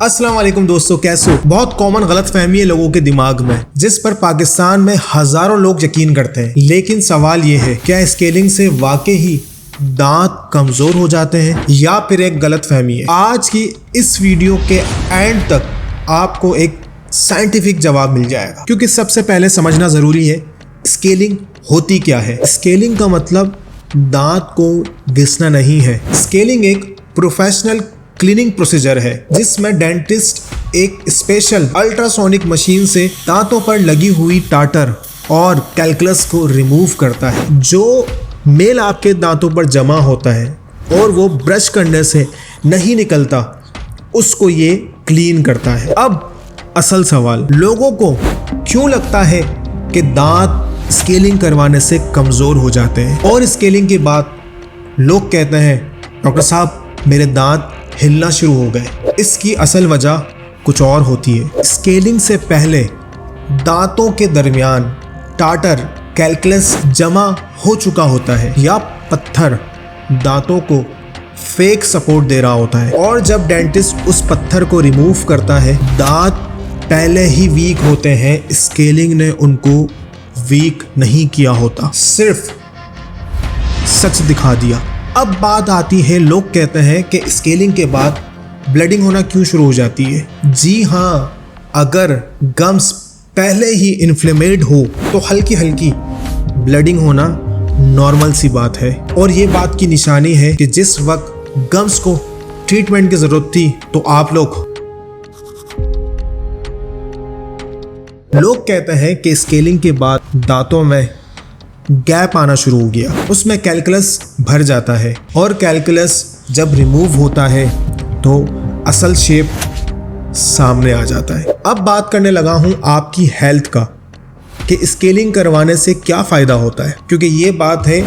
अस्सलाम वालेकुम दोस्तों, कैसे हो? बहुत कॉमन गलतफहमी है लोगों के दिमाग में, जिस पर पाकिस्तान में हजारों लोग यकीन करते हैं। लेकिन सवाल ये है, क्या स्केलिंग से वाकई ही दांत कमजोर हो जाते हैं या फिर एक गलतफहमी है? आज की इस वीडियो के एंड तक आपको एक साइंटिफिक जवाब मिल जाएगा, क्योंकि सबसे पहले समझना जरूरी है स्केलिंग होती क्या है। स्केलिंग का मतलब दांत को घिसना नहीं है। स्केलिंग एक प्रोफेशनल क्लीनिंग प्रोसीजर है जिसमें डेंटिस्ट एक स्पेशल अल्ट्रासोनिक मशीन से दांतों पर लगी हुई टाटर और कैलकुलस को रिमूव करता है। जो मेल आपके दांतों पर जमा होता है और वो ब्रश करने से नहीं निकलता, उसको ये क्लीन करता है। अब असल सवाल, लोगों को क्यों लगता है कि दांत स्केलिंग करवाने से कमज़ोर हो जाते हैं और स्केलिंग के बाद लोग कहते हैं डॉक्टर साहब मेरे दांत हिलना शुरू हो गए? इसकी असल वजह कुछ और होती है। स्केलिंग से पहले दांतों के दरमियान टाटर कैलकुलस जमा हो चुका होता है या पत्थर दांतों को फेक सपोर्ट दे रहा होता है, और जब डेंटिस्ट उस पत्थर को रिमूव करता है, दांत पहले ही वीक होते हैं। स्केलिंग ने उनको वीक नहीं किया होता, सिर्फ सच दिखा दिया। अब बात आती है, लोग कहते हैं कि स्केलिंग के बाद ब्लीडिंग होना क्यों शुरू हो जाती है? जी हाँ, अगर गम्स पहले ही इन्फ्लेमेड हो तो हल्की हल्की ब्लीडिंग होना नॉर्मल सी बात है, और ये बात की निशानी है कि जिस वक्त गम्स को ट्रीटमेंट की ज़रूरत थी तो आप लोग कहते हैं कि स्केलिंग के बाद दांतों में गैप आना शुरू हो गया, उसमें कैलकुलस भर जाता है, और कैलकुलस जब रिमूव होता है तो असल शेप सामने आ जाता है। अब बात करने लगा हूं आपकी हेल्थ का कि स्केलिंग करवाने से क्या फ़ायदा होता है, क्योंकि ये बात है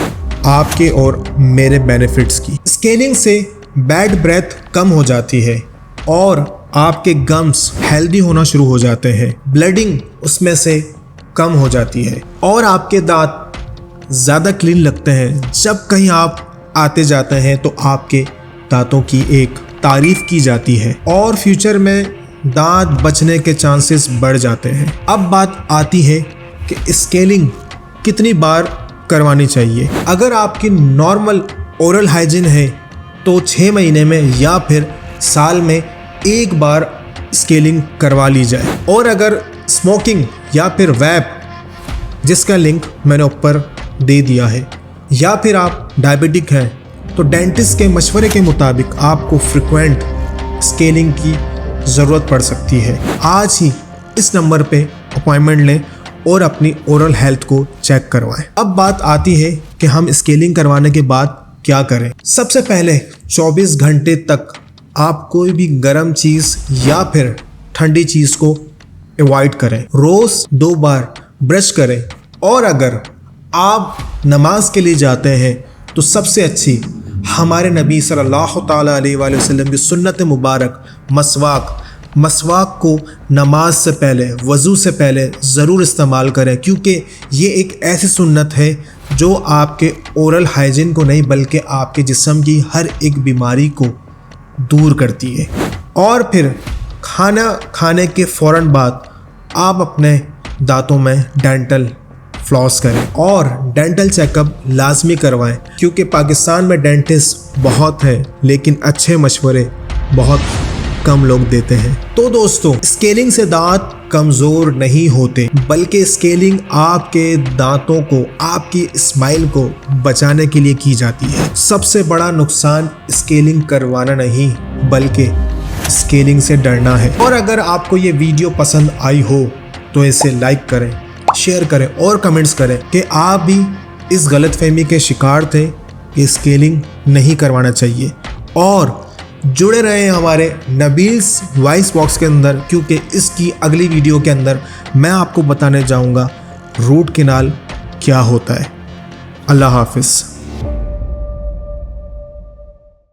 आपके और मेरे बेनिफिट्स की। स्केलिंग से बैड ब्रेथ कम हो जाती है और आपके गम्स हेल्दी होना शुरू हो जाते हैं, ब्लीडिंग उसमें से कम हो जाती है और आपके दांत ज़्यादा क्लीन लगते हैं। जब कहीं आप आते जाते हैं तो आपके दांतों की एक तारीफ की जाती है और फ्यूचर में दांत बचने के चांसेस बढ़ जाते हैं। अब बात आती है कि स्केलिंग कितनी बार करवानी चाहिए। अगर आपकी नॉर्मल ओरल हाइजीन है तो 6 महीने में या फिर साल में एक बार स्केलिंग करवा ली जाए, और अगर स्मोकिंग या फिर वैप, जिसका लिंक मैंने ऊपर दे दिया है, या फिर आप डायबिटिक हैं तो डेंटिस्ट के मशवरे के मुताबिक आपको फ्रिक्वेंट स्केलिंग की ज़रूरत पड़ सकती है। आज ही इस नंबर पे अपॉइंटमेंट लें और अपनी ओरल हेल्थ को चेक करवाएं। अब बात आती है कि हम स्केलिंग करवाने के बाद क्या करें। सबसे पहले 24 घंटे तक आप कोई भी गर्म चीज़ या फिर ठंडी चीज़ को अवॉइड करें। रोज़ 2 बार ब्रश करें, और अगर आप नमाज के लिए जाते हैं तो सबसे अच्छी हमारे नबी सल्लल्लाहु ताला अलैहि वसल्लम की सुन्नत मुबारक मसवाक को नमाज से पहले, वज़ू से पहले ज़रूर इस्तेमाल करें, क्योंकि ये एक ऐसी सुन्नत है जो आपके ओरल हाइजीन को नहीं बल्कि आपके जिस्म की हर एक बीमारी को दूर करती है। और फिर खाना खाने के फ़ौरन बाद आप अपने दांतों में डेंटल फ्लॉस करें और डेंटल चेकअप लाजमी करवाएं, क्योंकि पाकिस्तान में डेंटिस्ट बहुत हैं लेकिन अच्छे मशवरे बहुत कम लोग देते हैं। तो दोस्तों, स्केलिंग से दांत कमज़ोर नहीं होते, बल्कि स्केलिंग आपके दांतों को, आपकी स्माइल को बचाने के लिए की जाती है। सबसे बड़ा नुकसान स्केलिंग करवाना नहीं बल्कि स्केलिंग से डरना है। और अगर आपको ये वीडियो पसंद आई हो तो इसे लाइक करें, शेयर करें और कमेंट्स करें कि आप भी इस गलतफहमी के शिकार थे कि स्केलिंग नहीं करवाना चाहिए। और जुड़े रहें हमारे नबील्स वॉइस बॉक्स के अंदर, क्योंकि इसकी अगली वीडियो के अंदर मैं आपको बताने जाऊंगा रूट कैनाल क्या होता है। अल्लाह हाफिज़।